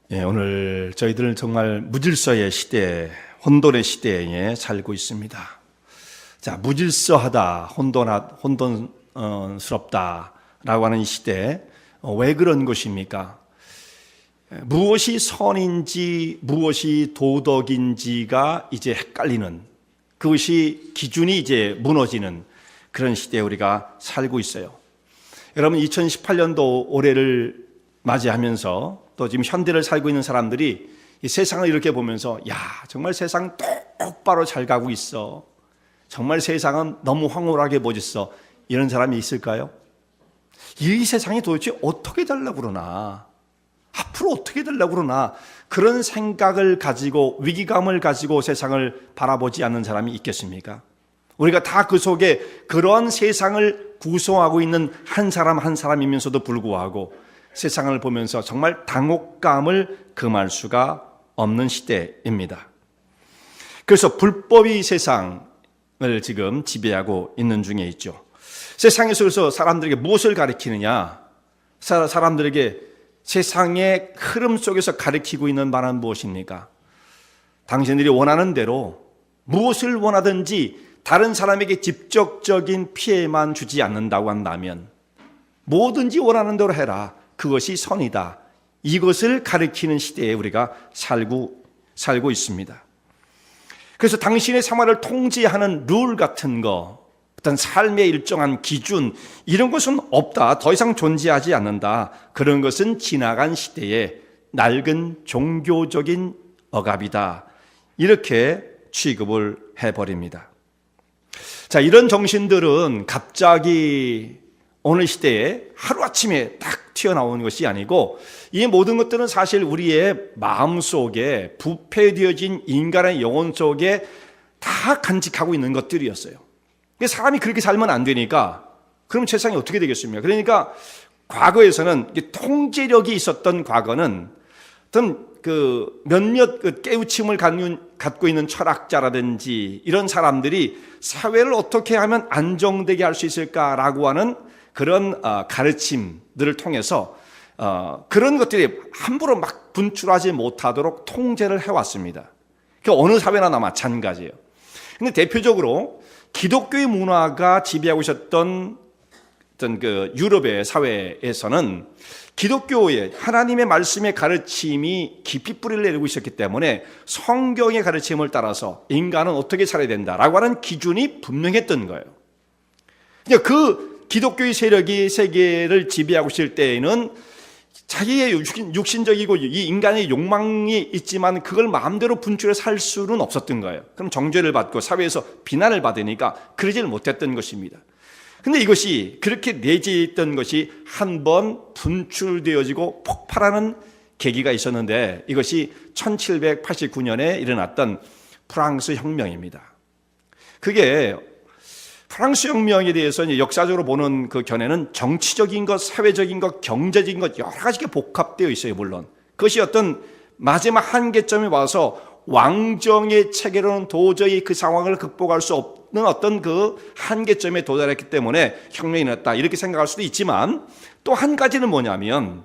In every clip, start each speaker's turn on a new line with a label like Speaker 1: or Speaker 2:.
Speaker 1: 오늘 저희들은 정말 무질서의 시대, 혼돈의 시대에 살고 있습니다. 자, 무질서하다, 혼돈스럽다라고 하는 이 시대, 왜 그런 것입니까? 무엇이 선인지, 무엇이 도덕인지가 이제 헷갈리는, 그것이 기준이 이제 무너지는 그런 시대에 우리가 살고 있어요. 여러분, 2018년도 올해를 맞이하면서 또 지금 현대를 살고 있는 사람들이 이 세상을 이렇게 보면서 정말 세상 똑바로 잘 가고 있어. 정말 세상은 너무 황홀하게 멋있어. 이런 사람이 있을까요? 이 세상이 도대체 어떻게 되려고 그러나? 앞으로 어떻게 되려고 그러나? 그런 생각을 가지고 위기감을 가지고 세상을 바라보지 않는 사람이 있겠습니까? 우리가 다 그 속에 그런 세상을 구성하고 있는 한 사람 한 사람이면서도 불구하고 세상을 보면서 정말 당혹감을 금할 수가 없는 시대입니다. 그래서 불법이 세상을 지금 지배하고 있는 중에 있죠. 세상에서 그래서 사람들에게 무엇을 가르치느냐? 사람들에게 세상의 흐름 속에서 가르치고 있는 말은 무엇입니까? 당신들이 원하는 대로 무엇을 원하든지 다른 사람에게 직접적인 피해만 주지 않는다고 한다면 뭐든지 원하는 대로 해라. 그것이 선이다. 이것을 가르치는 시대에 우리가 살고 있습니다. 그래서 당신의 생활을 통제하는 룰 같은 거, 어떤 삶의 일정한 기준, 이런 것은 없다. 더 이상 존재하지 않는다. 그런 것은 지나간 시대의 낡은 종교적인 억압이다. 이렇게 취급을 해버립니다. 자, 이런 정신들은 갑자기 오늘 시대에 하루아침에 딱 튀어나오는 것이 아니고 이 모든 것들은 사실 우리의 마음속에 부패되어진 인간의 영혼 속에 다 간직하고 있는 것들이었어요. 사람이 그렇게 살면 안 되니까 그럼 세상이 어떻게 되겠습니까? 그러니까 과거에서는 통제력이 있었던 과거는 어떤 몇몇 깨우침을 갖고 있는 철학자라든지 이런 사람들이 사회를 어떻게 하면 안정되게 할 수 있을까라고 하는 그런 가르침들을 통해서 그런 것들이 함부로 막 분출하지 못하도록 통제를 해왔습니다. 어느 사회나 마찬가지예요. 근데 대표적으로 기독교의 문화가 지배하고 있었던 그 유럽의 사회에서는 기독교의 하나님의 말씀의 가르침이 깊이 뿌리를 내리고 있었기 때문에 성경의 가르침을 따라서 인간은 어떻게 살아야 된다라고 하는 기준이 분명했던 거예요. 그 기독교의 세력이 세계를 지배하고 있을 때에는 자기의 육신적이고 이 인간의 욕망이 있지만 그걸 마음대로 분출해 살 수는 없었던 거예요. 그럼 정죄를 받고 사회에서 비난을 받으니까 그러지를 못했던 것입니다. 근데 이것이 그렇게 내재했던 것이 한번 분출되어지고 폭발하는 계기가 있었는데 이것이 1789년에 일어났던 프랑스 혁명입니다. 그게 프랑스 혁명에 대해서 이제 역사적으로 보는 그 견해는 정치적인 것, 사회적인 것, 경제적인 것 여러 가지가 복합되어 있어요. 물론 그것이 어떤 마지막 한계점에 와서 왕정의 체계로는 도저히 그 상황을 극복할 수 없는 어떤 그 한계점에 도달했기 때문에 혁명이 났다 이렇게 생각할 수도 있지만 또 한 가지는 뭐냐면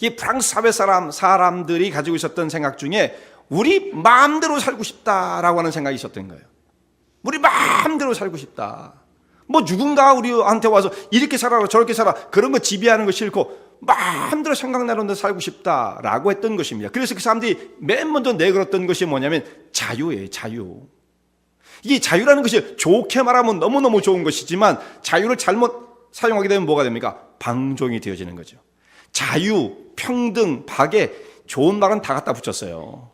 Speaker 1: 이 프랑스 사회 사람들이 가지고 있었던 생각 중에 우리 마음대로 살고 싶다라고 하는 생각이 있었던 거예요. 우리 마음대로 살고 싶다. 뭐 누군가 우리한테 와서 이렇게 살아라 저렇게 살아 그런 거 지배하는 거 싫고 마음대로 생각나는 데 살고 싶다라고 했던 것입니다. 그래서 그 사람들이 맨 먼저 내걸었던 것이 뭐냐면 자유예요. 자유. 이게 자유라는 것이 좋게 말하면 너무너무 좋은 것이지만 자유를 잘못 사용하게 되면 뭐가 됩니까? 방종이 되어지는 거죠. 자유, 평등, 박애 좋은 말은 다 갖다 붙였어요.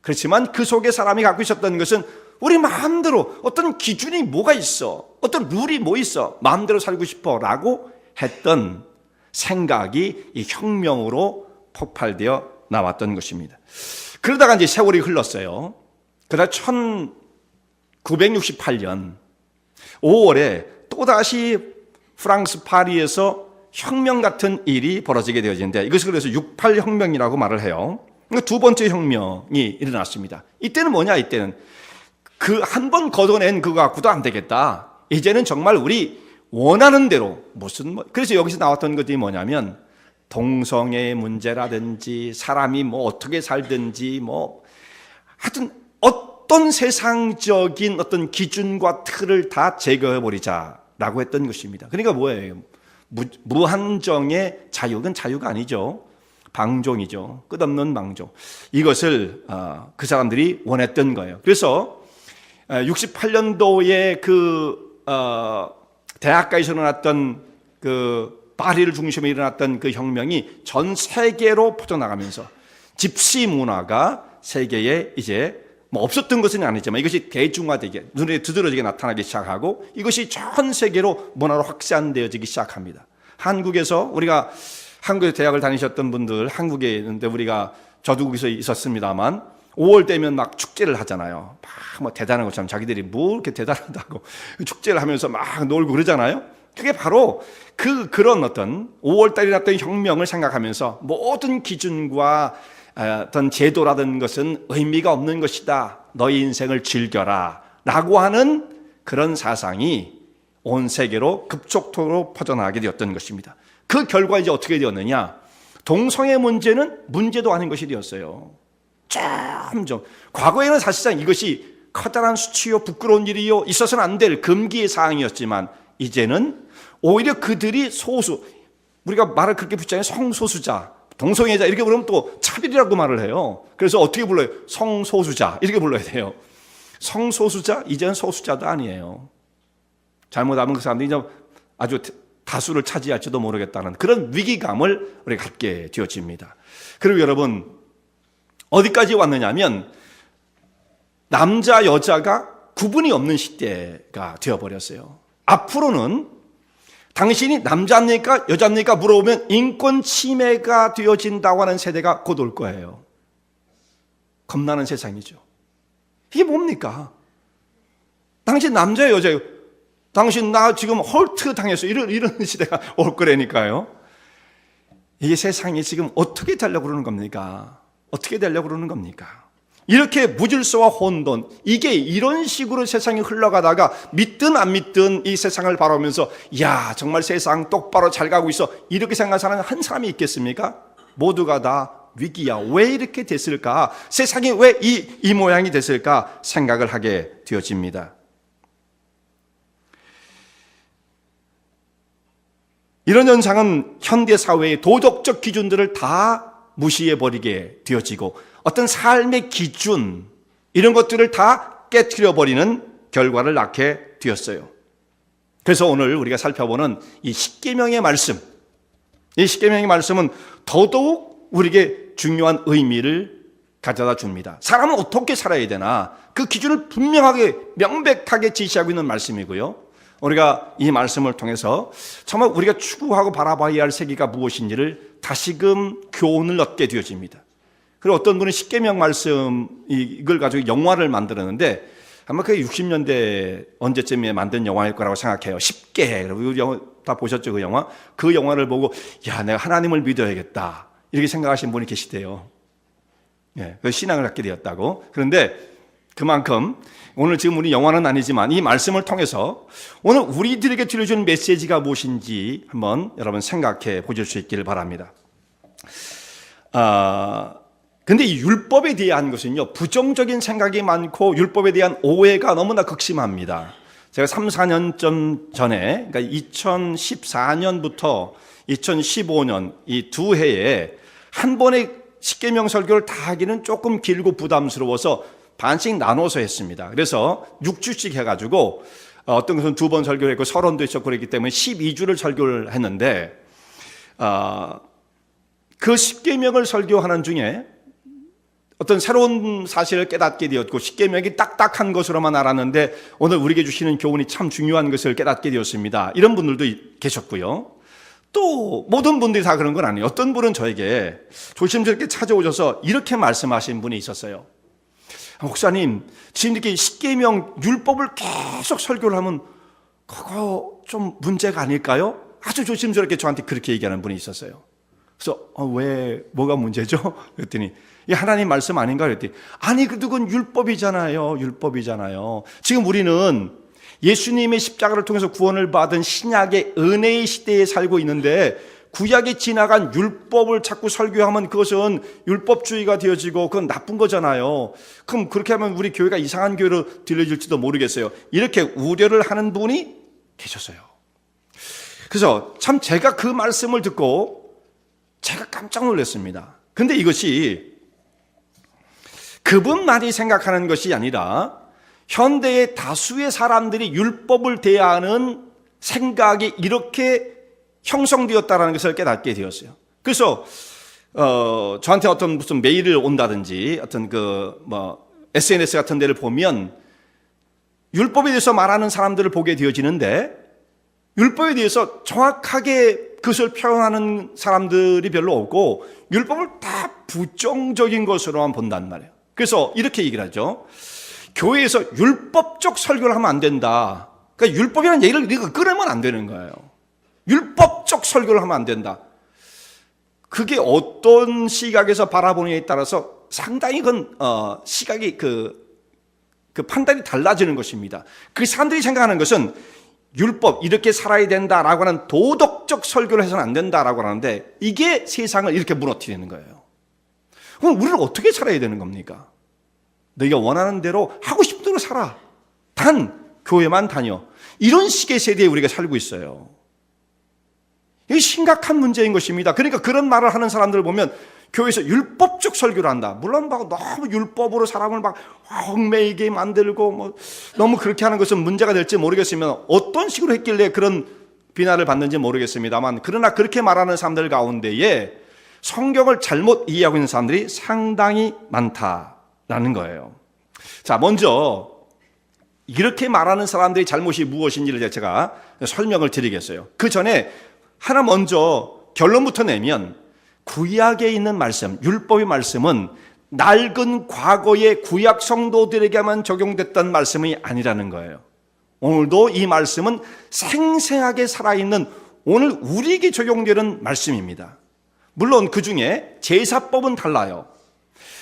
Speaker 1: 그렇지만 그 속에 사람이 갖고 있었던 것은 우리 마음대로 어떤 기준이 뭐가 있어, 어떤 룰이 뭐 있어, 마음대로 살고 싶어 라고 했던 생각이 이 혁명으로 폭발되어 나왔던 것입니다. 그러다가 이제 세월이 흘렀어요. 그러다 1968년 5월에 또다시 프랑스 파리에서 혁명 같은 일이 벌어지게 되어지는데 이것을 그래서 68 혁명이라고 말을 해요. 두 번째 혁명이 일어났습니다. 이때는 뭐냐? 이때는 그 한 번 걷어낸 그거 갖고도 안 되겠다. 이제는 정말 우리 원하는 대로 그래서 여기서 나왔던 것들이 뭐냐면 동성애의 문제라든지 사람이 뭐 어떻게 살든지 뭐 하여튼 어떤 세상적인 어떤 기준과 틀을 다 제거해버리자라고 했던 것입니다. 그러니까 뭐예요? 무한정의 자유, 그건 자유가 아니죠. 방종이죠. 끝없는 방종. 이것을 그 사람들이 원했던 거예요. 그래서 68년도에 대학가에서 일어났던 파리를 중심으로 일어났던 그 혁명이 전 세계로 퍼져나가면서 집시 문화가 세계에 이제 뭐 없었던 것은 아니지만 이것이 대중화되게 눈에 두드러지게 나타나기 시작하고 이것이 전 세계로 문화로 확산되어지기 시작합니다. 한국에서 우리가 한국에서 대학을 다니셨던 분들 한국에 있는데 우리가 저도 거기서 있었습니다만 5월 되면 막 축제를 하잖아요. 막 뭐 대단한 것처럼 자기들이 뭐 이렇게 대단하다고 축제를 하면서 막 놀고 그러잖아요. 그게 바로 그런 어떤 5월 달에 났던 혁명을 생각하면서 모든 기준과 어떤 제도라든 것은 의미가 없는 것이다. 너희 인생을 즐겨라. 라고 하는 그런 사상이 온 세계로 급속도로 퍼져나가게 되었던 것입니다. 그 결과 이제 어떻게 되었느냐? 동성애 문제는 문제도 아닌 것이 되었어요. 점점 과거에는 사실상 이것이 커다란 수치요 부끄러운 일이요 있어서는 안 될 금기의 사항이었지만 이제는 오히려 그들이 소수, 우리가 말을 그렇게 붙잖아요. 성소수자, 동성애자 이렇게 부르면 또 차별이라고 말을 해요. 그래서 어떻게 불러요? 성소수자 이렇게 불러야 돼요. 성소수자 이제는 소수자도 아니에요. 잘못하면 그 사람들이 이제 아주 다수를 차지할지도 모르겠다는 그런 위기감을 우리가 갖게 되어집니다. 그리고 여러분 어디까지 왔느냐면 남자 여자가 구분이 없는 시대가 되어버렸어요. 앞으로는 당신이 남자입니까 여자입니까 물어보면 인권 침해가 되어진다고 하는 세대가 곧 올 거예요. 겁나는 세상이죠. 이게 뭡니까? 당신 남자예요 여자예요? 당신 나 지금 헐트 당했어. 이런 시대가 올 거라니까요. 이게 세상이 지금 어떻게 되려고 그러는 겁니까? 어떻게 되려고 그러는 겁니까? 이렇게 무질서와 혼돈, 이게 이런 식으로 세상이 흘러가다가 믿든 안 믿든 이 세상을 바라보면서 야 정말 세상 똑바로 잘 가고 있어 이렇게 생각하는 사람이 한 사람이 있겠습니까? 모두가 다 위기야. 왜 이렇게 됐을까? 세상이 왜 이 모양이 됐을까? 생각을 하게 되어집니다. 이런 현상은 현대 사회의 도덕적 기준들을 다 무시해버리게 되어지고 어떤 삶의 기준 이런 것들을 다 깨트려버리는 결과를 낳게 되었어요. 그래서 오늘 우리가 살펴보는 이 십계명의 말씀, 이 십계명의 말씀은 더더욱 우리에게 중요한 의미를 가져다 줍니다. 사람은 어떻게 살아야 되나 그 기준을 분명하게 명백하게 지시하고 있는 말씀이고요. 우리가 이 말씀을 통해서 정말 우리가 추구하고 바라봐야 할 세계가 무엇인지를 다시금 교훈을 얻게 되어집니다. 그리고 어떤 분은 십계명 말씀 이걸 가지고 영화를 만들었는데 아마 그게 60년대 언제쯤에 만든 영화일 거라고 생각해요. 10개. 그 영화 다 보셨죠, 그 영화? 그 영화를 보고 야, 내가 하나님을 믿어야겠다. 이렇게 생각하신 분이 계시대요. 예, 그 신앙을 갖게 되었다고. 그런데 그만큼 오늘 지금 우리 영화는 아니지만 이 말씀을 통해서 오늘 우리들에게 들려준 메시지가 무엇인지 한번 여러분 생각해 보실 수 있기를 바랍니다. 근데 이 율법에 대한 것은요, 부정적인 생각이 많고 율법에 대한 오해가 너무나 극심합니다. 제가 3, 4년 전에, 그러니까 2014년부터 2015년 이 두 해에 한 번에 십계명 설교를 다 하기는 조금 길고 부담스러워서 반씩 나눠서 했습니다. 그래서 6주씩 해가지고 어떤 것은 2번 설교를 했고 서론도 있었고 그랬기 때문에 12주를 설교를 했는데 그 십계명을 설교하는 중에 어떤 새로운 사실을 깨닫게 되었고 십계명이 딱딱한 것으로만 알았는데 오늘 우리에게 주시는 교훈이 참 중요한 것을 깨닫게 되었습니다. 이런 분들도 계셨고요. 또 모든 분들이 다 그런 건 아니에요. 어떤 분은 저에게 조심스럽게 찾아오셔서 이렇게 말씀하신 분이 있었어요. 목사님, 지금 이렇게 십계명 율법을 계속 설교를 하면 그거 좀 문제가 아닐까요? 아주 조심스럽게 저한테 그렇게 얘기하는 분이 있었어요. 그래서 왜 뭐가 문제죠? 그랬더니 이 하나님 말씀 아닌가 그랬더니 아니 그건 율법이잖아요. 율법이잖아요. 지금 우리는 예수님의 십자가를 통해서 구원을 받은 신약의 은혜의 시대에 살고 있는데 구약에 지나간 율법을 자꾸 설교하면 그것은 율법주의가 되어지고 그건 나쁜 거잖아요. 그럼 그렇게 하면 우리 교회가 이상한 교회로 들려질지도 모르겠어요. 이렇게 우려를 하는 분이 계셨어요. 그래서 참 제가 그 말씀을 듣고 제가 깜짝 놀랐습니다. 근데 이것이 그분만이 생각하는 것이 아니라 현대의 다수의 사람들이 율법을 대하는 생각이 이렇게 형성되었다는 것을 깨닫게 되었어요. 그래서 저한테 어떤 무슨 메일을 온다든지 어떤 SNS 같은 데를 보면 율법에 대해서 말하는 사람들을 보게 되어지는데 율법에 대해서 정확하게 그것을 표현하는 사람들이 별로 없고 율법을 다 부정적인 것으로만 본단 말이에요. 그래서 이렇게 얘기를 하죠. 교회에서 율법적 설교를 하면 안 된다. 그러니까 율법이라는 얘기를 우리가 끊으면 안 되는 거예요. 율법적 설교를 하면 안 된다. 그게 어떤 시각에서 바라보느냐에 따라서 상당히 그건 시각이 그 판단이 달라지는 것입니다. 그 사람들이 생각하는 것은 율법 이렇게 살아야 된다라고 하는 도덕적 설교를 해서는 안 된다라고 하는데 이게 세상을 이렇게 무너뜨리는 거예요. 그럼 우리는 어떻게 살아야 되는 겁니까? 너희가 원하는 대로 하고 싶은 대로 살아. 단 교회만 다녀. 이런 식의 세대에 우리가 살고 있어요. 이게 심각한 문제인 것입니다. 그러니까 그런 말을 하는 사람들을 보면 교회에서 율법적 설교를 한다. 물론 너무 율법으로 사람을 얽매이게 만들고 너무 그렇게 하는 것은 문제가 될지 모르겠으면 어떤 식으로 했길래 그런 비난을 받는지 모르겠습니다만 그러나 그렇게 말하는 사람들 가운데에 성경을 잘못 이해하고 있는 사람들이 상당히 많다라는 거예요. 자, 먼저 이렇게 말하는 사람들의 잘못이 무엇인지를 제가 설명을 드리겠어요. 그 전에 하나 먼저 결론부터 내면 구약에 있는 말씀, 율법의 말씀은 낡은 과거의 구약 성도들에게만 적용됐던 말씀이 아니라는 거예요. 오늘도 이 말씀은 생생하게 살아있는 오늘 우리에게 적용되는 말씀입니다. 물론 그 중에 제사법은 달라요.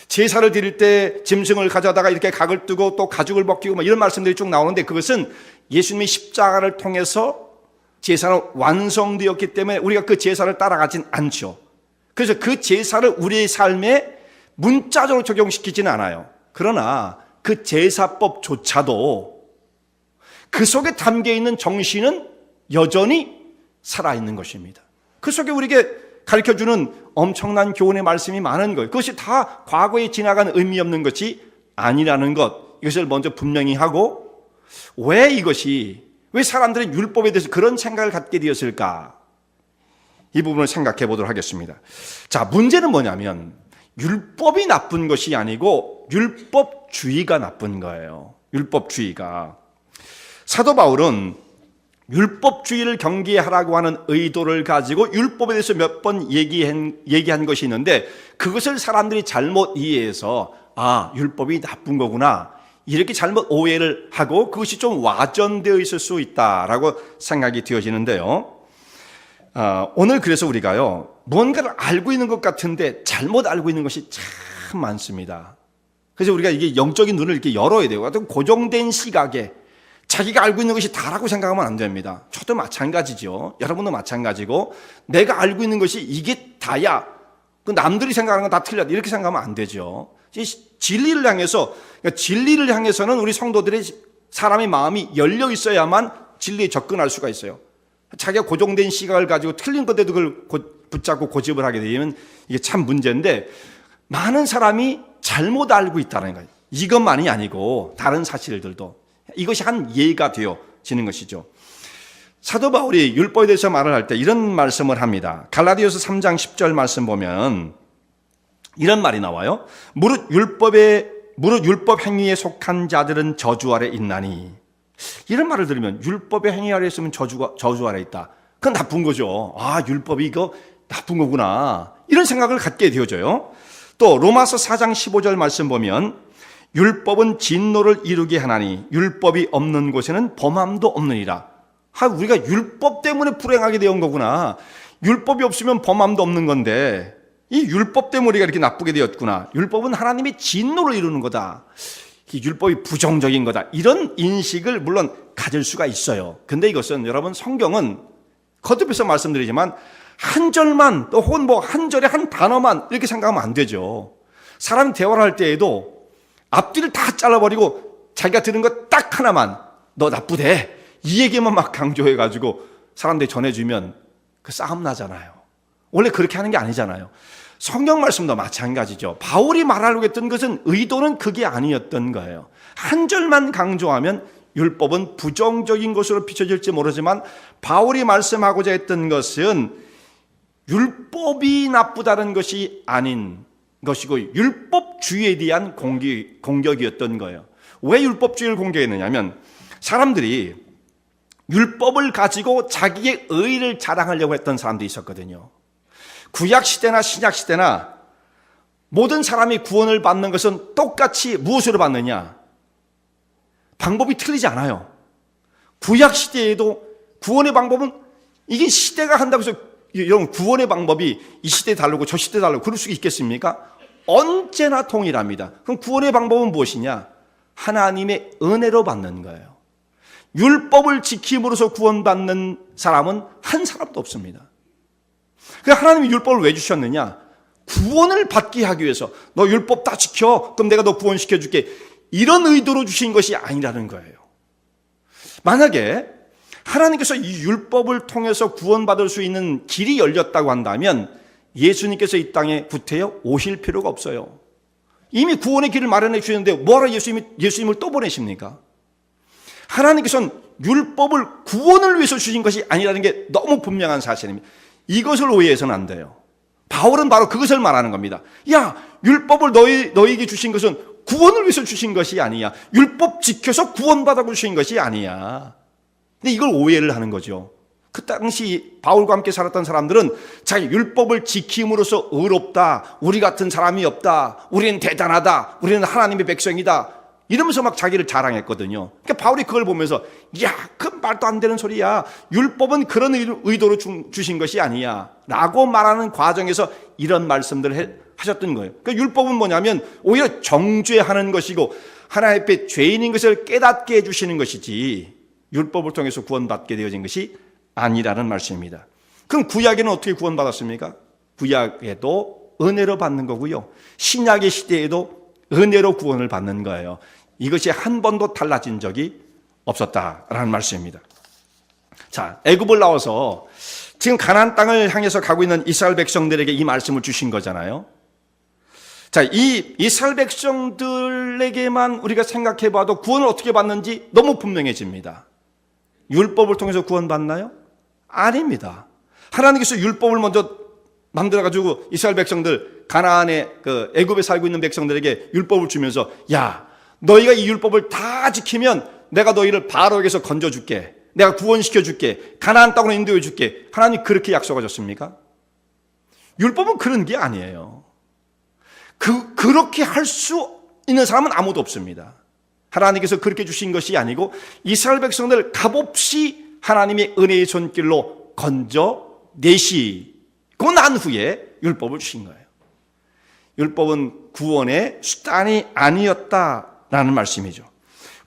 Speaker 1: 제사를 드릴 때 짐승을 가져다가 이렇게 각을 뜨고 또 가죽을 벗기고 이런 말씀들이 쭉 나오는데 그것은 예수님의 십자가를 통해서 제사는 완성되었기 때문에 우리가 그 제사를 따라가진 않죠. 그래서 그 제사를 우리의 삶에 문자적으로 적용시키지는 않아요. 그러나 그 제사법조차도 그 속에 담겨있는 정신은 여전히 살아있는 것입니다. 그 속에 우리에게 가르쳐주는 엄청난 교훈의 말씀이 많은 거예요. 그것이 다 과거에 지나간 의미 없는 것이 아니라는 것, 이것을 먼저 분명히 하고 왜 사람들은 율법에 대해서 그런 생각을 갖게 되었을까? 이 부분을 생각해 보도록 하겠습니다. 자, 문제는 뭐냐면 율법이 나쁜 것이 아니고 율법주의가 나쁜 거예요. 율법주의가. 사도 바울은 율법주의를 경계하라고 하는 의도를 가지고 율법에 대해서 몇 번 얘기한 것이 있는데 그것을 사람들이 잘못 이해해서 율법이 나쁜 거구나 이렇게 잘못 오해를 하고 그것이 좀 와전되어 있을 수 있다라고 생각이 되어지는데요. 오늘 그래서 우리가요 뭔가를 알고 있는 것 같은데 잘못 알고 있는 것이 참 많습니다. 그래서 우리가 이게 영적인 눈을 이렇게 열어야 되고 어떤 고정된 시각에 자기가 알고 있는 것이 다라고 생각하면 안 됩니다. 저도 마찬가지죠. 여러분도 마찬가지고 내가 알고 있는 것이 이게 다야. 그 남들이 생각하는 건 다 틀렸다. 이렇게 생각하면 안 되죠. 진리를 향해서는 우리 성도들의 사람의 마음이 열려 있어야만 진리에 접근할 수가 있어요. 자기가 고정된 시각을 가지고 틀린 건데도 그걸 붙잡고 고집을 하게 되면 이게 참 문제인데 많은 사람이 잘못 알고 있다는 거예요. 이것만이 아니고 다른 사실들도 이것이 한 예가 되어지는 것이죠. 사도 바울이 율법에 대해서 말을 할 때 이런 말씀을 합니다. 갈라디아서 3장 10절 말씀 보면 이런 말이 나와요. 무릇 율법 행위에 속한 자들은 저주 아래 있나니. 이런 말을 들으면 율법의 행위 아래 있으면 저주 아래 있다. 그건 나쁜 거죠. 율법이 이거 나쁜 거구나. 이런 생각을 갖게 되어져요. 또 로마서 4장 15절 말씀 보면 율법은 진노를 이루게 하나니 율법이 없는 곳에는 범함도 없느니라. 우리가 율법 때문에 불행하게 되온 거구나. 율법이 없으면 범함도 없는 건데 이 율법 때문에 우리가 이렇게 나쁘게 되었구나. 율법은 하나님의 진노를 이루는 거다. 율법이 부정적인 거다. 이런 인식을 물론 가질 수가 있어요. 근데 이것은 여러분 성경은 거듭해서 말씀드리지만 한 절만 또 혹은 뭐 한 절에 한 단어만 이렇게 생각하면 안 되죠. 사람 대화를 할 때에도 앞뒤를 다 잘라버리고 자기가 들은 것 딱 하나만 너 나쁘대 이 얘기만 막 강조해가지고 사람들이 전해주면 그 싸움 나잖아요. 원래 그렇게 하는 게 아니잖아요. 성경 말씀도 마찬가지죠. 바울이 말하려고 했던 것은 의도는 그게 아니었던 거예요. 한 절만 강조하면 율법은 부정적인 것으로 비춰질지 모르지만 바울이 말씀하고자 했던 것은 율법이 나쁘다는 것이 아닌 것이고 율법주의에 대한 공격이었던 거예요. 왜 율법주의를 공격했느냐면 사람들이 율법을 가지고 자기의 의를 자랑하려고 했던 사람들이 있었거든요. 구약시대나 신약시대나 모든 사람이 구원을 받는 것은 똑같이 무엇으로 받느냐? 방법이 틀리지 않아요. 구약시대에도 구원의 방법은 이게 시대가 한다고 해서 여러분 구원의 방법이 이 시대에 다르고 저 시대에 다르고 그럴 수 있겠습니까? 언제나 동일합니다. 그럼 구원의 방법은 무엇이냐? 하나님의 은혜로 받는 거예요. 율법을 지킴으로써 구원받는 사람은 한 사람도 없습니다. 그러니까 하나님이 율법을 왜 주셨느냐? 구원을 받게 하기 위해서 너 율법 다 지켜 그럼 내가 너 구원시켜줄게 이런 의도로 주신 것이 아니라는 거예요. 만약에 하나님께서 이 율법을 통해서 구원받을 수 있는 길이 열렸다고 한다면 예수님께서 이 땅에 구태여 오실 필요가 없어요. 이미 구원의 길을 마련해 주셨는데 뭐하러 예수님을 또 보내십니까? 하나님께서는 율법을 구원을 위해서 주신 것이 아니라는 게 너무 분명한 사실입니다. 이것을 오해해서는 안 돼요. 바울은 바로 그것을 말하는 겁니다. 야, 율법을 너희에게 주신 것은 구원을 위해서 주신 것이 아니야. 율법 지켜서 구원받아 주신 것이 아니야. 근데 이걸 오해를 하는 거죠. 그 당시 바울과 함께 살았던 사람들은 자기 율법을 지킴으로써 의롭다, 우리 같은 사람이 없다, 우리는 대단하다, 우리는 하나님의 백성이다 이러면서 막 자기를 자랑했거든요. 그러니까 바울이 그걸 보면서 야, 그 말도 안 되는 소리야. 율법은 그런 의도로 주신 것이 아니야 라고 말하는 과정에서 이런 말씀들을 하셨던 거예요. 그러니까 율법은 뭐냐면 오히려 정죄하는 것이고 하나님 앞에 죄인인 것을 깨닫게 해주시는 것이지 율법을 통해서 구원받게 되어진 것이 아니라는 말씀입니다. 그럼 구약에는 어떻게 구원받았습니까? 구약에도 은혜로 받는 거고요. 신약의 시대에도 은혜로 구원을 받는 거예요. 이것이 한 번도 달라진 적이 없었다라는 말씀입니다. 자, 애굽을 나와서 지금 가나안 땅을 향해서 가고 있는 이스라엘 백성들에게 이 말씀을 주신 거잖아요. 자, 이 이스라엘 백성들에게만 우리가 생각해 봐도 구원을 어떻게 받는지 너무 분명해집니다. 율법을 통해서 구원받나요? 아닙니다. 하나님께서 율법을 먼저 만들어가지고 이스라엘 백성들, 가나안의 그 애굽에 살고 있는 백성들에게 율법을 주면서 야, 너희가 이 율법을 다 지키면 내가 너희를 바로에게서 건져줄게. 내가 구원시켜줄게. 가나안 땅으로 인도해줄게. 하나님 그렇게 약속하셨습니까? 율법은 그런 게 아니에요. 그렇게 할 수 있는 사람은 아무도 없습니다. 하나님께서 그렇게 주신 것이 아니고 이스라엘 백성들 값없이 하나님의 은혜의 손길로 건져내시고 난 후에 율법을 주신 거예요. 율법은 구원의 수단이 아니었다라는 말씀이죠.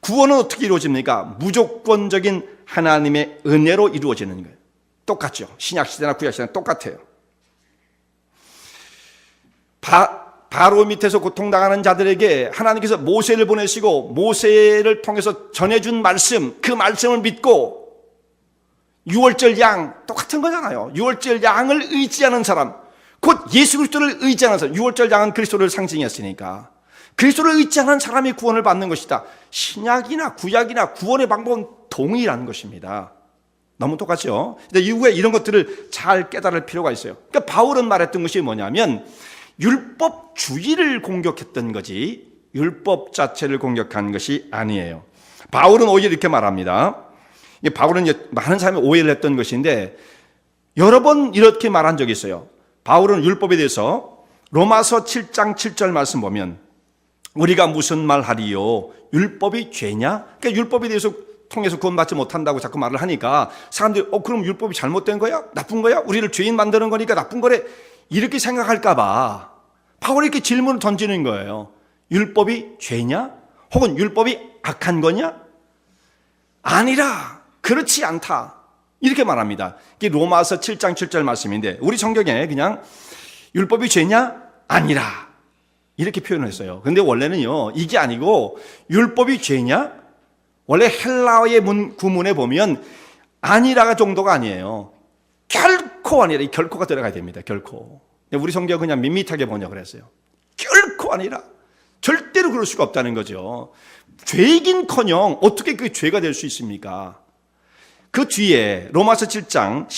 Speaker 1: 구원은 어떻게 이루어집니까? 무조건적인 하나님의 은혜로 이루어지는 거예요. 똑같죠. 신약시대나 구약시대나 똑같아요. 바로 밑에서 고통당하는 자들에게 하나님께서 모세를 보내시고 모세를 통해서 전해준 말씀, 그 말씀을 믿고 유월절 양 똑같은 거잖아요. 유월절 양을 의지하는 사람, 곧 예수 그리스도를 의지하는 사람. 유월절 양은 그리스도를 상징했으니까 그리스도를 의지하는 사람이 구원을 받는 것이다. 신약이나 구약이나 구원의 방법은 동일한 것입니다. 너무 똑같죠. 근데 이후에 이런 것들을 잘 깨달을 필요가 있어요. 그러니까 바울은 말했던 것이 뭐냐면 율법주의를 공격했던 거지 율법 자체를 공격한 것이 아니에요. 바울은 오히려 이렇게 말합니다. 바울은 이제 많은 사람이 오해를 했던 것인데 여러 번 이렇게 말한 적이 있어요. 바울은 율법에 대해서 로마서 7장 7절 말씀 보면 우리가 무슨 말 하리요? 율법이 죄냐? 그러니까 율법에 대해서 통해서 구원받지 못한다고 자꾸 말을 하니까 사람들이 그럼 율법이 잘못된 거야? 나쁜 거야? 우리를 죄인 만드는 거니까 나쁜 거래? 이렇게 생각할까 봐 바울이 이렇게 질문을 던지는 거예요. 율법이 죄냐? 혹은 율법이 악한 거냐? 아니라 그렇지 않다. 이렇게 말합니다. 이게 로마서 7장 7절 말씀인데 우리 성경에 그냥 율법이 죄냐? 아니라 이렇게 표현을 했어요. 근데 원래는요, 이게 아니고 율법이 죄냐? 원래 헬라어의 구문에 보면 아니라가 정도가 아니에요. 결코 아니라, 이 결코가 들어가야 됩니다. 결코. 우리 성경은 그냥 밋밋하게 번역을 했어요. 결코 아니라. 절대로 그럴 수가 없다는 거죠. 죄이긴커녕 어떻게 그게 죄가 될 수 있습니까? 그 뒤에 로마서 7장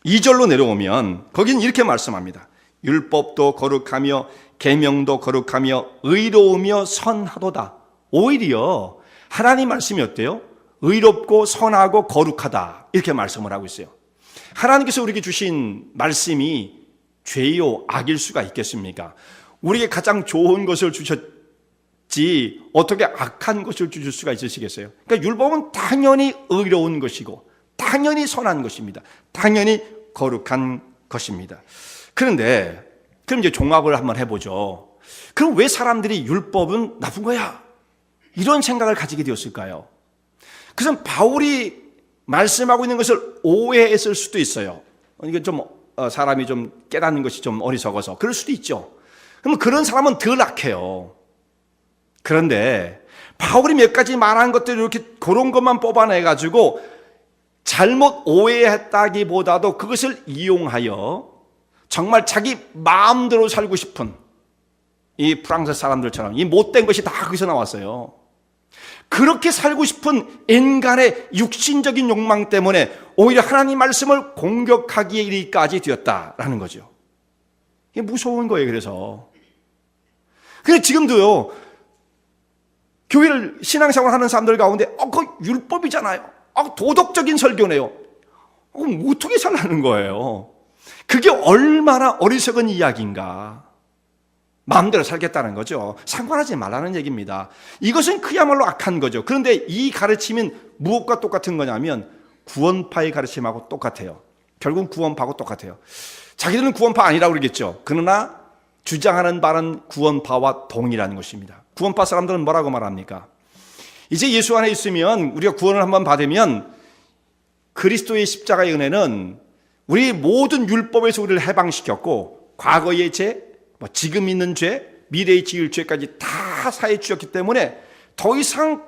Speaker 1: 2절로 내려오면 거긴 이렇게 말씀합니다. 율법도 거룩하며 계명도 거룩하며 의로우며 선하도다. 오히려 하나님 말씀이 어때요? 의롭고 선하고 거룩하다. 이렇게 말씀을 하고 있어요. 하나님께서 우리에게 주신 말씀이 죄요 악일 수가 있겠습니까? 우리에게 가장 좋은 것을 주셨지 어떻게 악한 것을 주실 수가 있으시겠어요? 그러니까 율법은 당연히 의로운 것이고 당연히 선한 것입니다. 당연히 거룩한 것입니다. 그런데 그럼 이제 종합을 한번 해보죠. 그럼 왜 사람들이 율법은 나쁜 거야? 이런 생각을 가지게 되었을까요? 그것은 바울이 말씀하고 있는 것을 오해했을 수도 있어요. 이게 좀 사람이 좀 깨닫는 것이 좀 어리석어서 그럴 수도 있죠. 그러면 그런 사람은 덜 악해요. 그런데 바울이 몇 가지 말한 것들을 이렇게 그런 것만 뽑아내가지고 잘못 오해했다기보다도 그것을 이용하여 정말 자기 마음대로 살고 싶은 이 프랑스 사람들처럼 이 못된 것이 다 거기서 나왔어요. 그렇게 살고 싶은 인간의 육신적인 욕망 때문에 오히려 하나님 말씀을 공격하기에 이르기까지 되었다라는 거죠. 이게 무서운 거예요. 그래서 지금도요, 교회를 신앙생활 하는 사람들 가운데 그거 율법이잖아요. 도덕적인 설교네요. 어떻게 살라는 거예요? 그게 얼마나 어리석은 이야기인가. 마음대로 살겠다는 거죠. 상관하지 말라는 얘기입니다. 이것은 그야말로 악한 거죠. 그런데 이 가르침은 무엇과 똑같은 거냐면 구원파의 가르침하고 똑같아요. 결국 구원파하고 똑같아요. 자기들은 구원파 아니라고 그러겠죠. 그러나 주장하는 바는 구원파와 동일한 것입니다. 구원파 사람들은 뭐라고 말합니까? 이제 예수 안에 있으면 우리가 구원을 한번 받으면 그리스도의 십자가의 은혜는 우리 모든 율법에서 우리를 해방시켰고 과거의 죄, 지금 있는 죄, 미래에 지을 죄까지 다 사해 주셨기 때문에 더 이상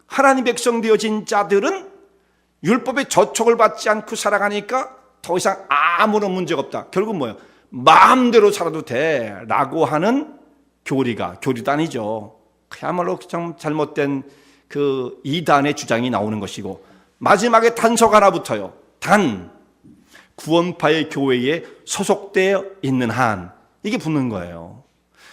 Speaker 1: 하나님 백성 되어진 자들은 율법의 저촉을 받지 않고 살아가니까 더 이상 아무런 문제가 없다. 결국 뭐예요? 마음대로 살아도 돼라고 하는 교리도 아니죠. 그야말로 좀 잘못된 그 이단의 주장이 나오는 것이고 마지막에 단서가 하나 붙어요. 단 구원파의 교회에 소속되어 있는 한 이게 붙는 거예요.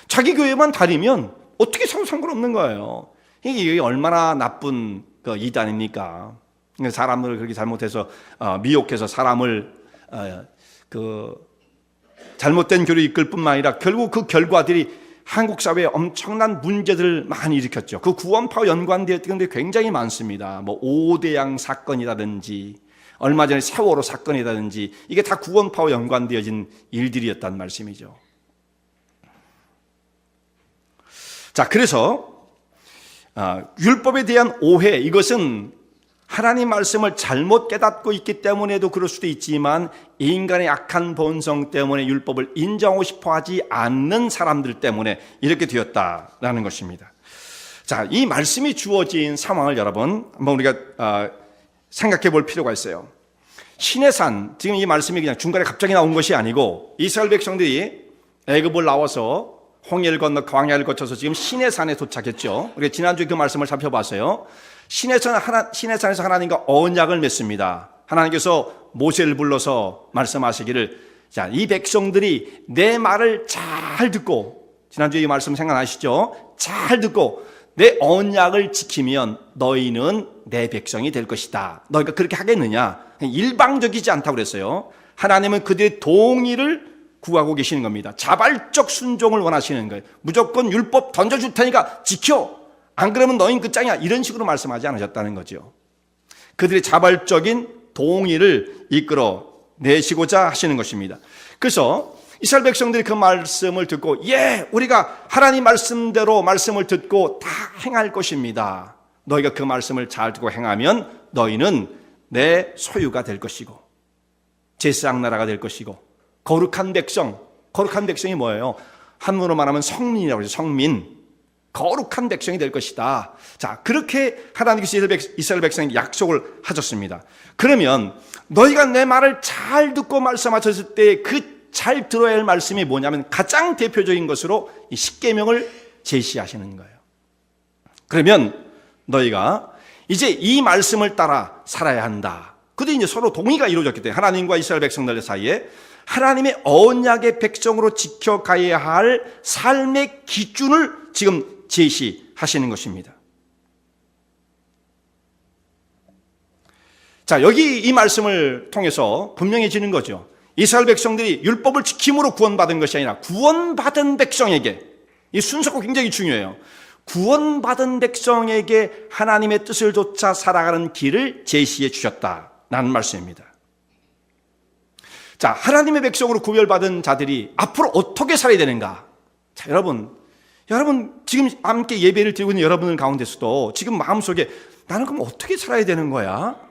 Speaker 1: 자기 교회만 다니면 어떻게 상관없는 거예요. 이게 얼마나 나쁜 그 이단입니까? 사람을 그렇게 잘못해서 미혹해서 사람을 잘못된 교로 이끌 뿐만 아니라 결국 그 결과들이 한국 사회에 엄청난 문제들을 많이 일으켰죠. 그 구원파와 연관되었던 게 굉장히 많습니다. 오대양 사건이라든지 얼마 전에 세월호 사건이라든지 이게 다 구원파와 연관되어진 일들이었단 말씀이죠. 자, 그래서 율법에 대한 오해, 이것은 하나님 말씀을 잘못 깨닫고 있기 때문에도 그럴 수도 있지만 인간의 악한 본성 때문에 율법을 인정하고 싶어하지 않는 사람들 때문에 이렇게 되었다라는 것입니다. 자, 이 말씀이 주어진 상황을 여러분 한번 우리가 생각해 볼 필요가 있어요. 시내산, 지금 이 말씀이 그냥 중간에 갑자기 나온 것이 아니고 이스라엘 백성들이 애굽을 나와서 홍해를 건너 광야를 거쳐서 지금 시내산에 도착했죠. 우리가 지난주에 그 말씀을 살펴봤어요. 시내산에서 하나님과 언약을 맺습니다. 하나님께서 모세를 불러서 말씀하시기를, 자, 이 백성들이 내 말을 잘 듣고, 지난주에 이 말씀 생각나시죠? 잘 듣고 내 언약을 지키면 너희는 내 백성이 될 것이다. 너희가 그렇게 하겠느냐? 일방적이지 않다고 그랬어요. 하나님은 그들의 동의를 구하고 계시는 겁니다. 자발적 순종을 원하시는 거예요. 무조건 율법 던져줄 테니까 지켜. 안 그러면 너희는 끝장이야. 이런 식으로 말씀하지 않으셨다는 거죠. 그들의 자발적인 동의를 이끌어 내시고자 하시는 것입니다. 그래서 이스라엘 백성들이 그 말씀을 듣고 우리가 하나님 말씀대로 말씀을 듣고 다 행할 것입니다. 너희가 그 말씀을 잘 듣고 행하면 너희는 내 소유가 될 것이고 제사장 나라가 될 것이고 거룩한 백성, 거룩한 백성이 뭐예요? 한문으로 말하면 성민이라고 하죠. 성민. 거룩한 백성이 될 것이다. 자, 그렇게 하나님께서 이스라엘 백성에게 약속을 하셨습니다. 그러면 너희가 내 말을 잘 듣고 말씀하셨을 때 그 잘 들어야 할 말씀이 뭐냐면 가장 대표적인 것으로 이 십계명을 제시하시는 거예요. 그러면 너희가 이제 이 말씀을 따라 살아야 한다. 근데 이제 서로 동의가 이루어졌기 때문에 하나님과 이스라엘 백성들 사이에 하나님의 언약의 백성으로 지켜가야 할 삶의 기준을 지금 제시하시는 것입니다. 자, 여기 이 말씀을 통해서 분명해지는 거죠. 이스라엘 백성들이 율법을 지킴으로 구원받은 것이 아니라 구원받은 백성에게, 이 순서가 굉장히 중요해요. 구원받은 백성에게 하나님의 뜻을 좇아 살아가는 길을 제시해 주셨다라는 말씀입니다. 자, 하나님의 백성으로 구별받은 자들이 앞으로 어떻게 살아야 되는가? 자, 여러분 지금 함께 예배를 드리고 있는 여러분들 가운데서도 지금 마음속에 나는 그럼 어떻게 살아야 되는 거야?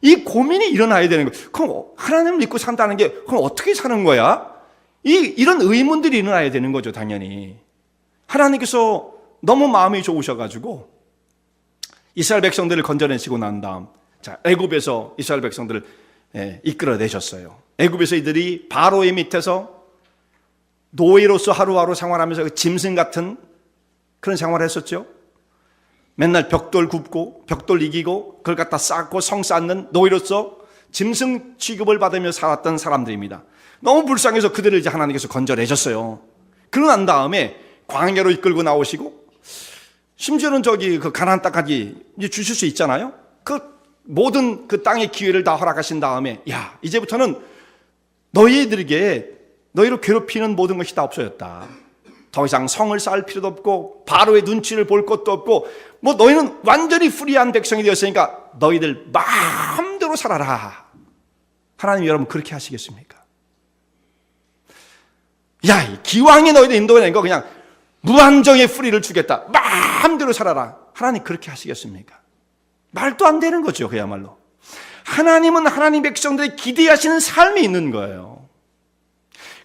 Speaker 1: 이 고민이 일어나야 되는 거예요. 그럼 하나님을 믿고 산다는 게 그럼 어떻게 사는 거야? 이런 의문들이 일어나야 되는 거죠, 당연히. 하나님께서 너무 마음이 좋으셔가지고 이스라엘 백성들을 건져내시고 난 다음, 자, 애굽에서 이스라엘 백성들을 이끌어내셨어요. 애굽에서 이들이 바로의 밑에서 노예로서 하루하루 생활하면서 짐승 같은 그런 생활을 했었죠. 맨날 벽돌 굽고 벽돌 이기고 그걸 갖다 쌓고 성 쌓는 노예로서 짐승 취급을 받으며 살았던 사람들입니다. 너무 불쌍해서 그들을 이제 하나님께서 건져내셨어요. 그러고 난 다음에 광야로 이끌고 나오시고 심지어는 그 가나안 땅까지 이제 주실 수 있잖아요. 그 모든 그 땅의 기회를 다 허락하신 다음에 야, 이제부터는 너희를 괴롭히는 모든 것이 다 없어졌다. 더 이상 성을 쌓을 필요도 없고 바로의 눈치를 볼 것도 없고 뭐 너희는 완전히 프리한 백성이 되었으니까 너희들 마음대로 살아라. 하나님 여러분 그렇게 하시겠습니까? 야, 기왕에 너희들 인도해낸 거 그냥 무한정의 프리를 주겠다. 마음대로 살아라. 하나님 그렇게 하시겠습니까? 말도 안 되는 거죠, 그야말로. 하나님은 하나님 백성들이 기대하시는 삶이 있는 거예요.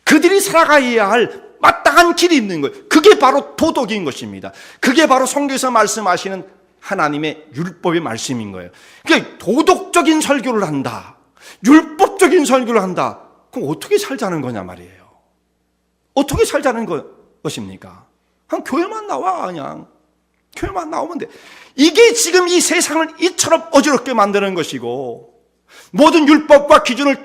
Speaker 1: 그들이 살아가야 할 마땅한 길이 있는 거예요. 그게 바로 도덕인 것입니다. 그게 바로 성경에서 말씀하시는 하나님의 율법의 말씀인 거예요. 그러니까 도덕적인 설교를 한다, 율법적인 설교를 한다. 그럼 어떻게 살자는 거냐 말이에요. 어떻게 살자는 것입니까? 그냥 교회만 나와, 그냥 교회만 나오면 돼. 이게 지금 이 세상을 이처럼 어지럽게 만드는 것이고 모든 율법과 기준을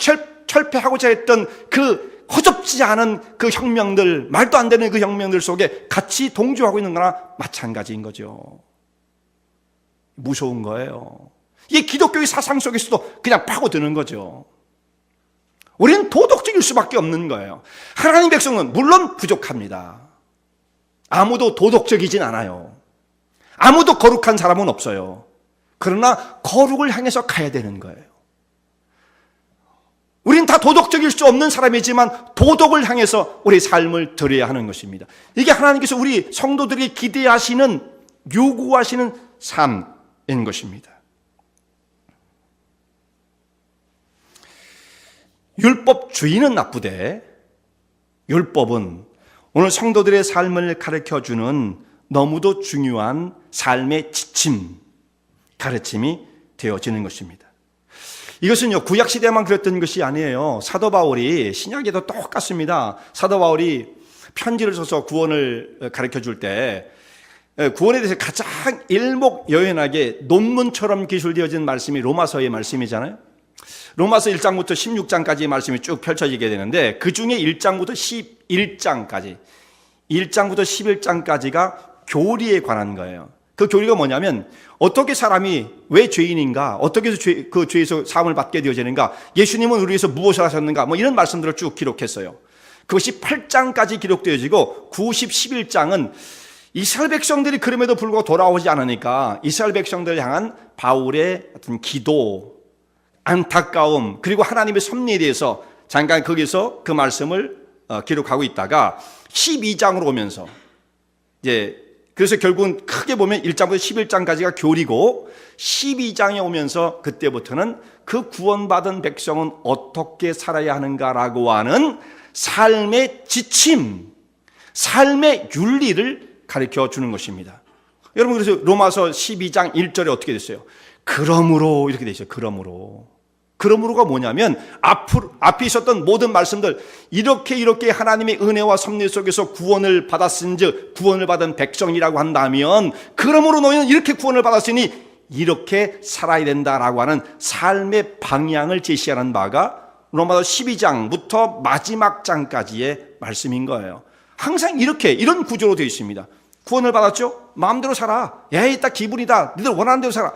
Speaker 1: 철폐하고자 했던 그 허접지 않은 그 혁명들, 말도 안 되는 그 혁명들 속에 같이 동조하고 있는 거나 마찬가지인 거죠. 무서운 거예요. 이게 기독교의 사상 속에서도 그냥 파고드는 거죠. 우리는 도덕적일 수밖에 없는 거예요. 하나님 백성은 물론 부족합니다. 아무도 도덕적이진 않아요. 아무도 거룩한 사람은 없어요. 그러나 거룩을 향해서 가야 되는 거예요. 우리는 다 도덕적일 수 없는 사람이지만 도덕을 향해서 우리 삶을 드려야 하는 것입니다. 이게 하나님께서 우리 성도들이 기대하시는, 요구하시는 삶인 것입니다. 율법주의는 나쁘되 율법은 오늘 성도들의 삶을 가르쳐주는 너무도 중요한 삶의 지침, 가르침이 되어지는 것입니다. 이것은요, 구약시대만 그랬던 것이 아니에요. 사도 바울이, 신약에도 똑같습니다. 사도 바울이 편지를 써서 구원을 가르쳐 줄 때 구원에 대해서 가장 일목요연하게 논문처럼 기술되어진 말씀이 로마서의 말씀이잖아요. 로마서 1장부터 16장까지의 말씀이 쭉 펼쳐지게 되는데 그 중에 1장부터 11장까지 1장부터 11장까지가 교리에 관한 거예요. 그 교리가 뭐냐면 어떻게 사람이 왜 죄인인가, 어떻게 해서 그 죄에서 사함을 받게 되어지는가, 예수님은 우리 위해서 무엇을 하셨는가, 뭐 이런 말씀들을 쭉 기록했어요. 그것이 8장까지 기록되어지고 90, 11장은 이스라엘 백성들이 그럼에도 불구하고 돌아오지 않으니까 이스라엘 백성들을 향한 바울의 어떤 기도, 안타까움, 그리고 하나님의 섭리에 대해서 잠깐 거기서 그 말씀을 기록하고 있다가 12장으로 오면서 이제 그래서 결국은 크게 보면 1장부터 11장까지가 교리고 12장에 오면서 그때부터는 그 구원받은 백성은 어떻게 살아야 하는가라고 하는 삶의 지침, 삶의 윤리를 가르쳐 주는 것입니다. 여러분, 그래서 로마서 12장 1절에 어떻게 됐어요? 그러므로 이렇게 돼 있어요. 그러므로가 뭐냐면 앞에 있었던 모든 말씀들, 이렇게 하나님의 은혜와 섭리 속에서 구원을 받았은즉 구원을 받은 백성이라고 한다면, 그러므로 너희는 이렇게 구원을 받았으니 이렇게 살아야 된다라고 하는 삶의 방향을 제시하는 바가 로마서 12장부터 마지막 장까지의 말씀인 거예요. 항상 이런 구조로 되어 있습니다. 구원을 받았죠? 마음대로 살아. 에이, 딱 기분이다. 너희들 원하는 대로 살아.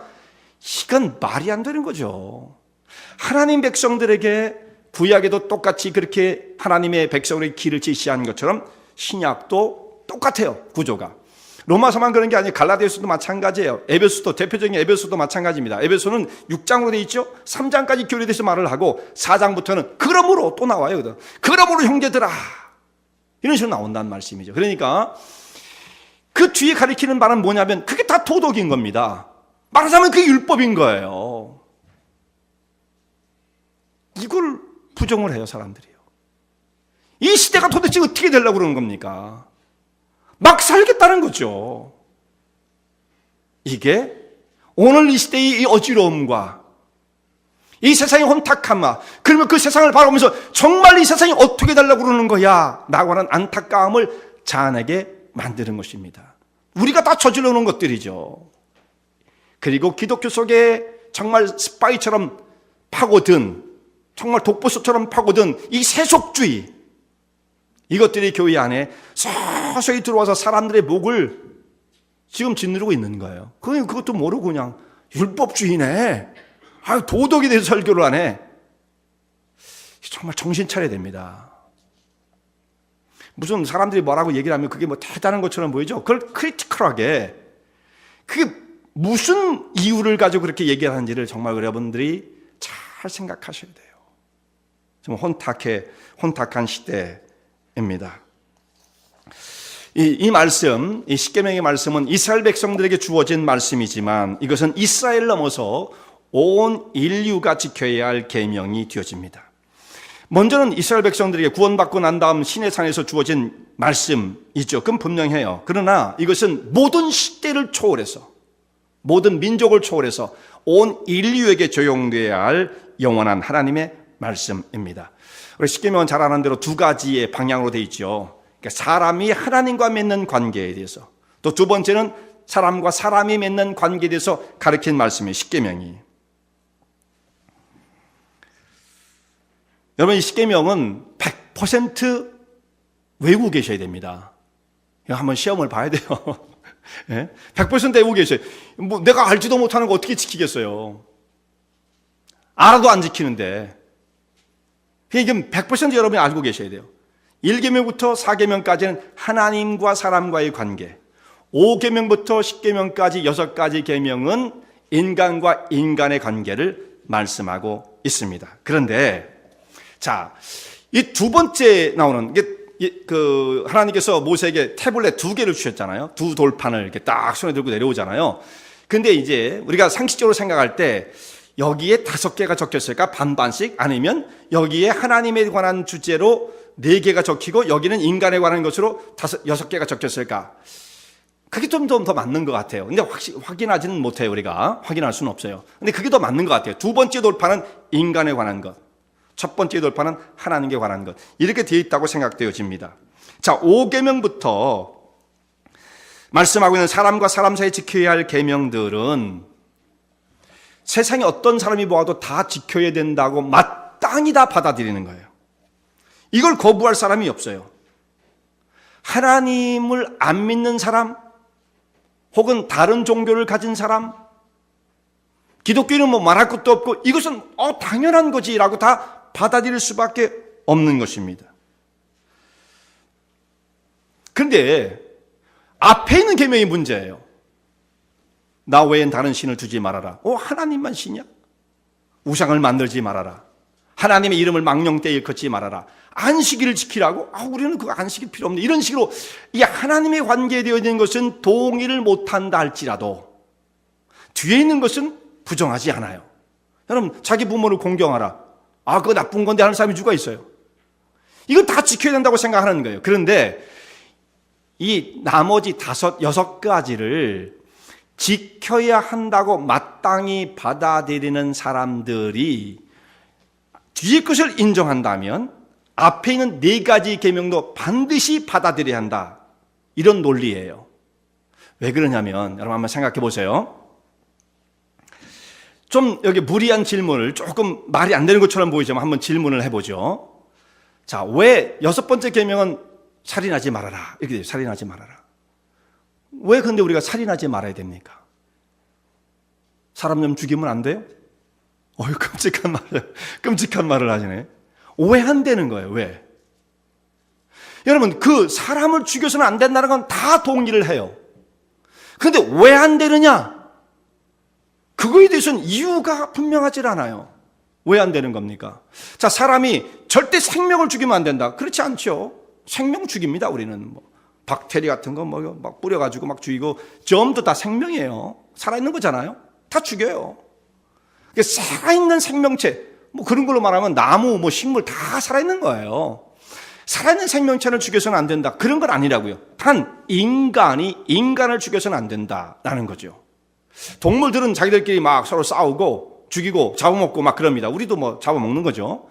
Speaker 1: 이건 말이 안 되는 거죠. 하나님 백성들에게 구약에도 똑같이 그렇게 하나님의 백성의 길을 제시한 것처럼 신약도 똑같아요, 구조가. 로마서만 그런 게 아니에요. 갈라디아서도 마찬가지예요. 에베소도, 대표적인 에베소도 마찬가지입니다. 에베소는 6장으로 되어 있죠. 3장까지 교리돼서 말을 하고 4장부터는 그러므로 또 나와요. 그러므로 형제들아, 이런 식으로 나온다는 말씀이죠. 그러니까 그 뒤에 가리키는 바는 뭐냐면 그게 다 도덕인 겁니다. 말하자면 그게 율법인 거예요. 이걸 부정을 해요, 사람들이요. 이 시대가 도대체 어떻게 되려고 그러는 겁니까? 막 살겠다는 거죠. 이게 오늘 이 시대의 이 어지러움과 이 세상의 혼탁함과, 그러면 그 세상을 바라보면서 정말 이 세상이 어떻게 되려고 그러는 거야 라고 하는 안타까움을 자아내게 만드는 것입니다. 우리가 다 저질러 놓은 것들이죠. 그리고 기독교 속에 정말 스파이처럼 파고든, 정말 독보소처럼 파고든 이 세속주의, 이것들이 교회 안에 서서히 들어와서 사람들의 목을 지금 짓누르고 있는 거예요. 그것도 모르고 그냥 율법주의네, 도덕에 대해서 설교를 하네. 정말 정신 차려야 됩니다. 무슨 사람들이 뭐라고 얘기를 하면 그게 뭐 대단한 것처럼 보이죠. 그걸 크리티컬하게, 그게 무슨 이유를 가지고 그렇게 얘기를 하는지를 정말 여러분들이 잘 생각하셔야 돼요. 정말 혼탁한 시대입니다. 이 말씀, 이 십계명의 말씀은 이스라엘 백성들에게 주어진 말씀이지만 이것은 이스라엘 넘어서 온 인류가 지켜야 할 계명이 되어집니다. 먼저는 이스라엘 백성들에게 구원받고 난 다음 시내산에서 주어진 말씀이죠. 그건 분명해요. 그러나 이것은 모든 시대를 초월해서, 모든 민족을 초월해서 온 인류에게 적용되어야 할 영원한 하나님의 말씀입니다. 우리 십계명은 잘 아는 대로 두 가지의 방향으로 되어 있죠. 그러니까 사람이 하나님과 맺는 관계에 대해서, 또 두 번째는 사람과 사람이 맺는 관계에 대해서 가르친 말씀이에요, 십계명이. 여러분, 이 십계명은 100% 외우고 계셔야 됩니다. 한번 시험을 봐야 돼요. 100% 외우고 계셔요. 뭐 내가 알지도 못하는 거 어떻게 지키겠어요? 알아도 안 지키는데. 그러니까 100% 여러분이 알고 계셔야 돼요. 1계명부터 4계명까지는 하나님과 사람과의 관계, 5계명부터 10계명까지 6가지 계명은 인간과 인간의 관계를 말씀하고 있습니다. 그런데 자, 이 두 번째 나오는 그 하나님께서 모세에게 태블릿 2개를 주셨잖아요. 두 돌판을 이렇게 딱 손에 들고 내려오잖아요. 근데 이제 우리가 상식적으로 생각할 때 여기에 5개가 적혔을까? 반반씩? 아니면 여기에 하나님에 관한 주제로 4개가 적히고 여기는 인간에 관한 것으로 6개가 적혔을까? 그게 좀 더 맞는 것 같아요. 근데 확인하지는 못해요. 우리가 확인할 수는 없어요. 근데 그게 더 맞는 것 같아요. 두 번째 돌판은 인간에 관한 것, 첫 번째 돌판은 하나님께 관한 것, 이렇게 되어 있다고 생각되어집니다. 자, 5계명부터 말씀하고 있는 사람과 사람 사이에 지켜야 할 계명들은 세상에 어떤 사람이 보아도 다 지켜야 된다고 마땅히 다 받아들이는 거예요. 이걸 거부할 사람이 없어요. 하나님을 안 믿는 사람, 혹은 다른 종교를 가진 사람, 기독교는 뭐 말할 것도 없고 이것은 당연한 거지라고 다 받아들일 수밖에 없는 것입니다. 그런데 앞에 있는 계명이 문제예요. 나 외엔 다른 신을 두지 말아라. 하나님만 신이야? 우상을 만들지 말아라. 하나님의 이름을 망령되이 일컫지 말아라. 안식일을 지키라고? 우리는 그거 안식일 필요 없네. 이런 식으로 이 하나님의 관계에 되어 있는 것은 동의를 못한다 할지라도 뒤에 있는 것은 부정하지 않아요. 여러분, 자기 부모를 공경하라. 그거 나쁜 건데 하는 사람이 누가 있어요? 이건 다 지켜야 된다고 생각하는 거예요. 그런데 이 나머지 6가지를 지켜야 한다고 마땅히 받아들이는 사람들이 뒤에 것을 인정한다면 앞에 있는 4가지 계명도 반드시 받아들여야 한다. 이런 논리예요. 왜 그러냐면 여러분 한번 생각해 보세요. 좀 여기 무리한 질문을 조금 말이 안 되는 것처럼 보이지만 한번 질문을 해보죠. 자, 왜 6번째 계명은 살인하지 말아라 이렇게 돼요. 살인하지 말아라. 왜 근데 우리가 살인하지 말아야 됩니까? 사람 좀 죽이면 안 돼요? 끔찍한 말을 하시네. 왜 안 되는 거예요? 왜? 여러분, 그 사람을 죽여서는 안 된다는 건 다 동의를 해요. 그런데 왜 안 되느냐? 그거에 대해서는 이유가 분명하지 않아요. 왜 안 되는 겁니까? 자, 사람이 절대 생명을 죽이면 안 된다. 그렇지 않죠. 생명 죽입니다. 우리는 박테리 같은 거 막 뿌려가지고 막 죽이고, 점도 다 생명이에요. 살아있는 거잖아요. 다 죽여요. 살아있는 생명체, 그런 걸로 말하면 나무, 식물 다 살아있는 거예요. 살아있는 생명체를 죽여서는 안 된다. 그런 건 아니라고요. 단 인간이 인간을 죽여서는 안 된다라는 거죠. 동물들은 자기들끼리 막 서로 싸우고 죽이고 잡아먹고 막 그럽니다. 우리도 잡아먹는 거죠.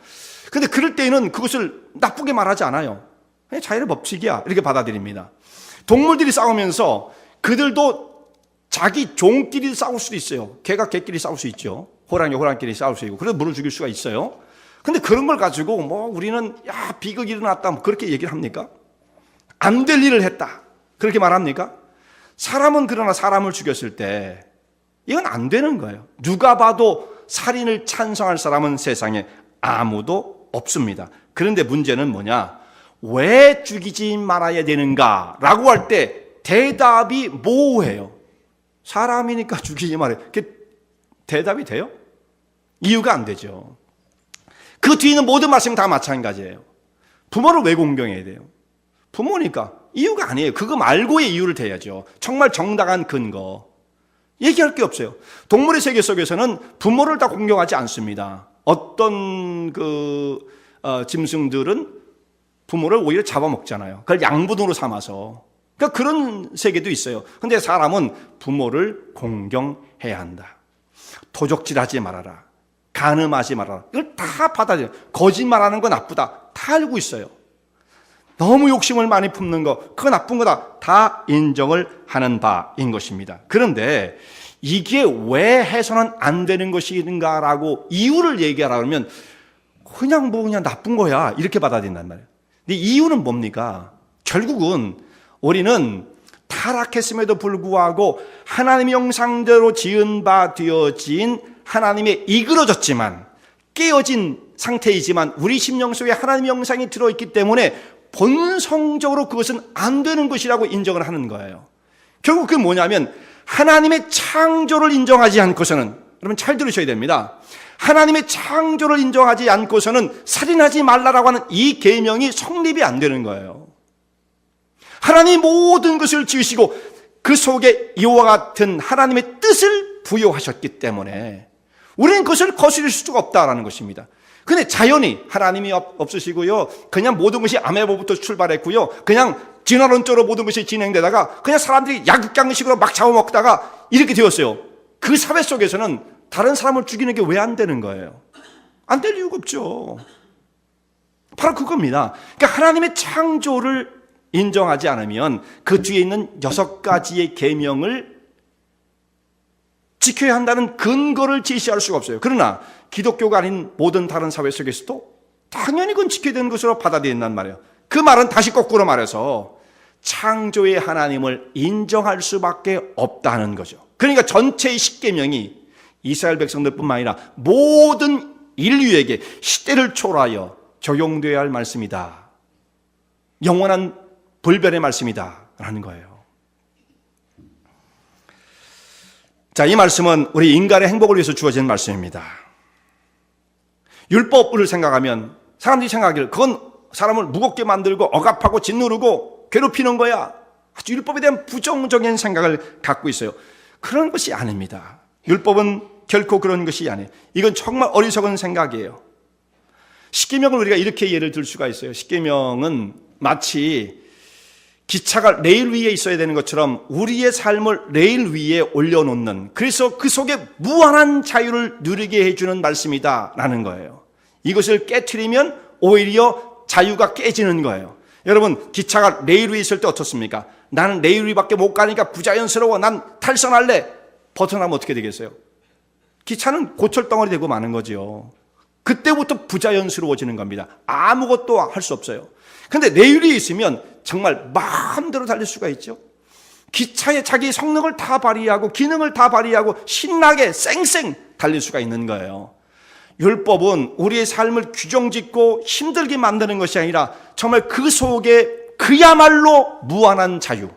Speaker 1: 근데 그럴 때에는 그것을 나쁘게 말하지 않아요. 그냥 자연의 법칙이야 이렇게 받아들입니다. 동물들이 싸우면서 그들도 자기 종끼리 싸울 수도 있어요. 개가 개끼리 싸울 수 있죠. 호랑이 호랑이끼리 싸울 수 있고, 그래서 물을 죽일 수가 있어요. 근데 그런 걸 가지고 우리는 비극이 일어났다 그렇게 얘기를 합니까? 안 될 일을 했다 그렇게 말합니까? 사람은 그러나 사람을 죽였을 때 이건 안 되는 거예요. 누가 봐도 살인을 찬성할 사람은 세상에 아무도 없습니다. 그런데 문제는 뭐냐? 왜 죽이지 말아야 되는가? 라고 할 때 대답이 모호해요. 사람이니까 죽이지 말아요. 그게 대답이 돼요? 이유가 안 되죠. 그 뒤에는 모든 말씀 다 마찬가지예요. 부모를 왜 공경해야 돼요? 부모니까. 이유가 아니에요. 그거 말고의 이유를 대야죠. 정말 정당한 근거. 얘기할 게 없어요. 동물의 세계 속에서는 부모를 다 공경하지 않습니다. 어떤 짐승들은 부모를 오히려 잡아먹잖아요. 그걸 양분으로 삼아서. 그러니까 그런 세계도 있어요. 근데 사람은 부모를 공경해야 한다. 도적질하지 말아라. 간음하지 말아라. 이걸 다 받아들여요. 거짓말하는 거 나쁘다. 다 알고 있어요. 너무 욕심을 많이 품는 거, 그거 나쁜 거다. 다 인정을 하는 바인 것입니다. 그런데 이게 왜 해서는 안 되는 것인가라고 이유를 얘기하라 그러면 그냥 나쁜 거야 이렇게 받아들인단 말이에요. 근데 이유는 뭡니까? 결국은 우리는 타락했음에도 불구하고 하나님의 형상대로 지은 바 되어진 하나님의 이끌어졌지만 깨어진 상태이지만 우리 심령 속에 하나님의 형상이 들어있기 때문에 본성적으로 그것은 안 되는 것이라고 인정을 하는 거예요. 결국 그게 뭐냐면 하나님의 창조를 인정하지 않고서는, 여러분 잘 들으셔야 됩니다. 하나님의 창조를 인정하지 않고서는 살인하지 말라라고 하는 이 계명이 성립이 안 되는 거예요. 하나님이 모든 것을 지으시고 그 속에 이와 같은 하나님의 뜻을 부여하셨기 때문에 우리는 그것을 거스릴 수가 없다라는 것입니다. 근데 자연이 하나님이 없으시고요, 그냥 모든 것이 아메바부터 출발했고요, 그냥 진화론적으로 모든 것이 진행되다가 그냥 사람들이 약육강식으로 막 잡아먹다가 이렇게 되었어요. 그 사회 속에서는 다른 사람을 죽이는 게 왜 안 되는 거예요? 안 될 이유가 없죠. 바로 그겁니다. 그러니까 하나님의 창조를 인정하지 않으면 그 뒤에 있는 6가지의 계명을 지켜야 한다는 근거를 제시할 수가 없어요. 그러나 기독교가 아닌 모든 다른 사회 속에서도 당연히 그건 지켜야 되는 것으로 받아들인단 말이에요. 그 말은 다시 거꾸로 말해서 창조의 하나님을 인정할 수밖에 없다는 거죠. 그러니까 전체의 10계명이 이스라엘 백성들뿐만 아니라 모든 인류에게 시대를 초월하여 적용되어야 할 말씀이다. 영원한 불변의 말씀이다 라는 거예요. 자, 이 말씀은 우리 인간의 행복을 위해서 주어진 말씀입니다. 율법을 생각하면 사람들이 생각하기를 그건 사람을 무겁게 만들고 억압하고 짓누르고 괴롭히는 거야. 아주 율법에 대한 부정적인 생각을 갖고 있어요. 그런 것이 아닙니다. 율법은 결코 그런 것이 아니에요. 이건 정말 어리석은 생각이에요. 십계명을 우리가 이렇게 예를 들 수가 있어요. 십계명은 마치 기차가 레일 위에 있어야 되는 것처럼 우리의 삶을 레일 위에 올려놓는, 그래서 그 속에 무한한 자유를 누리게 해주는 말씀이다라는 거예요. 이것을 깨트리면 오히려 자유가 깨지는 거예요. 여러분, 기차가 레일 위에 있을 때 어떻습니까? 나는 레일 위밖에 못 가니까 부자연스러워, 난 탈선할래. 벗어나면 어떻게 되겠어요? 기차는 고철덩어리 되고 마는 거죠. 그때부터 부자연스러워지는 겁니다. 아무것도 할 수 없어요. 근데 레일 위에 있으면 정말 마음대로 달릴 수가 있죠. 기차에 자기 성능을 다 발휘하고 기능을 다 발휘하고 신나게 쌩쌩 달릴 수가 있는 거예요. 율법은 우리의 삶을 규정짓고 힘들게 만드는 것이 아니라 정말 그 속에 그야말로 무한한 자유,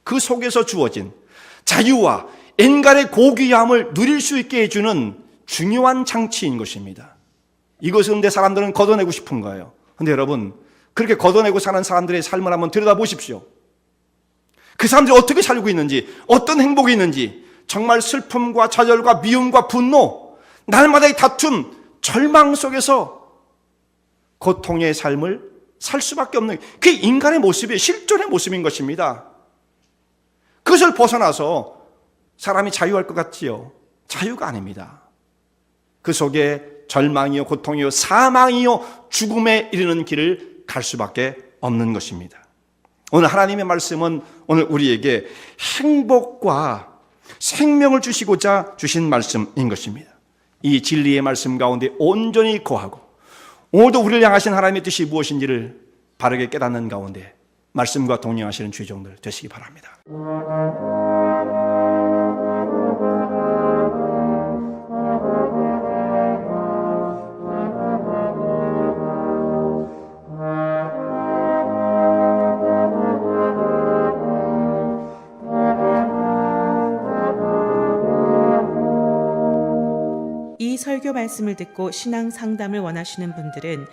Speaker 1: 그 속에서 주어진 자유와 인간의 고귀함을 누릴 수 있게 해주는 중요한 장치인 것입니다. 이것을 근데 사람들은 걷어내고 싶은 거예요. 근데 여러분, 그렇게 걷어내고 사는 사람들의 삶을 한번 들여다보십시오. 그 사람들이 어떻게 살고 있는지, 어떤 행복이 있는지, 정말 슬픔과 좌절과 미움과 분노, 날마다의 다툼, 절망 속에서 고통의 삶을 살 수밖에 없는, 그게 인간의 모습이 실존의 모습인 것입니다. 그것을 벗어나서 사람이 자유할 것 같지요? 자유가 아닙니다. 그 속에 절망이요, 고통이요, 사망이요, 죽음에 이르는 길을 갈 수밖에 없는 것입니다. 오늘 하나님의 말씀은 오늘 우리에게 행복과 생명을 주시고자 주신 말씀인 것입니다. 이 진리의 말씀 가운데 온전히 거하고 오늘도 우리를 향하신 하나님의 뜻이 무엇인지를 바르게 깨닫는 가운데 말씀과 동행하시는 주의종들 되시기 바랍니다.
Speaker 2: 이 설교 말씀을 듣고 신앙 상담을 원하시는 분들은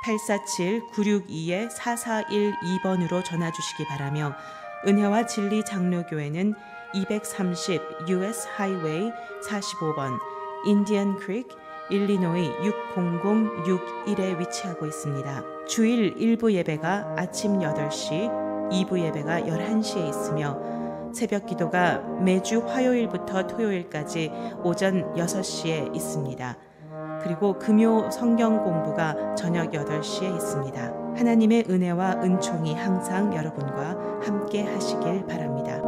Speaker 2: 847-962-4412번으로 전화 주시기 바라며 은혜와 진리 장로교회는 230 US 하이웨이 45번 인디언 크릭 일리노이 60061에 위치하고 있습니다. 주일 1부 예배가 아침 8시, 2부 예배가 11시에 있으며 새벽 기도가 매주 화요일부터 토요일까지 오전 6시에 있습니다. 그리고 금요 성경 공부가 저녁 8시에 있습니다. 하나님의 은혜와 은총이 항상 여러분과 함께 하시길 바랍니다.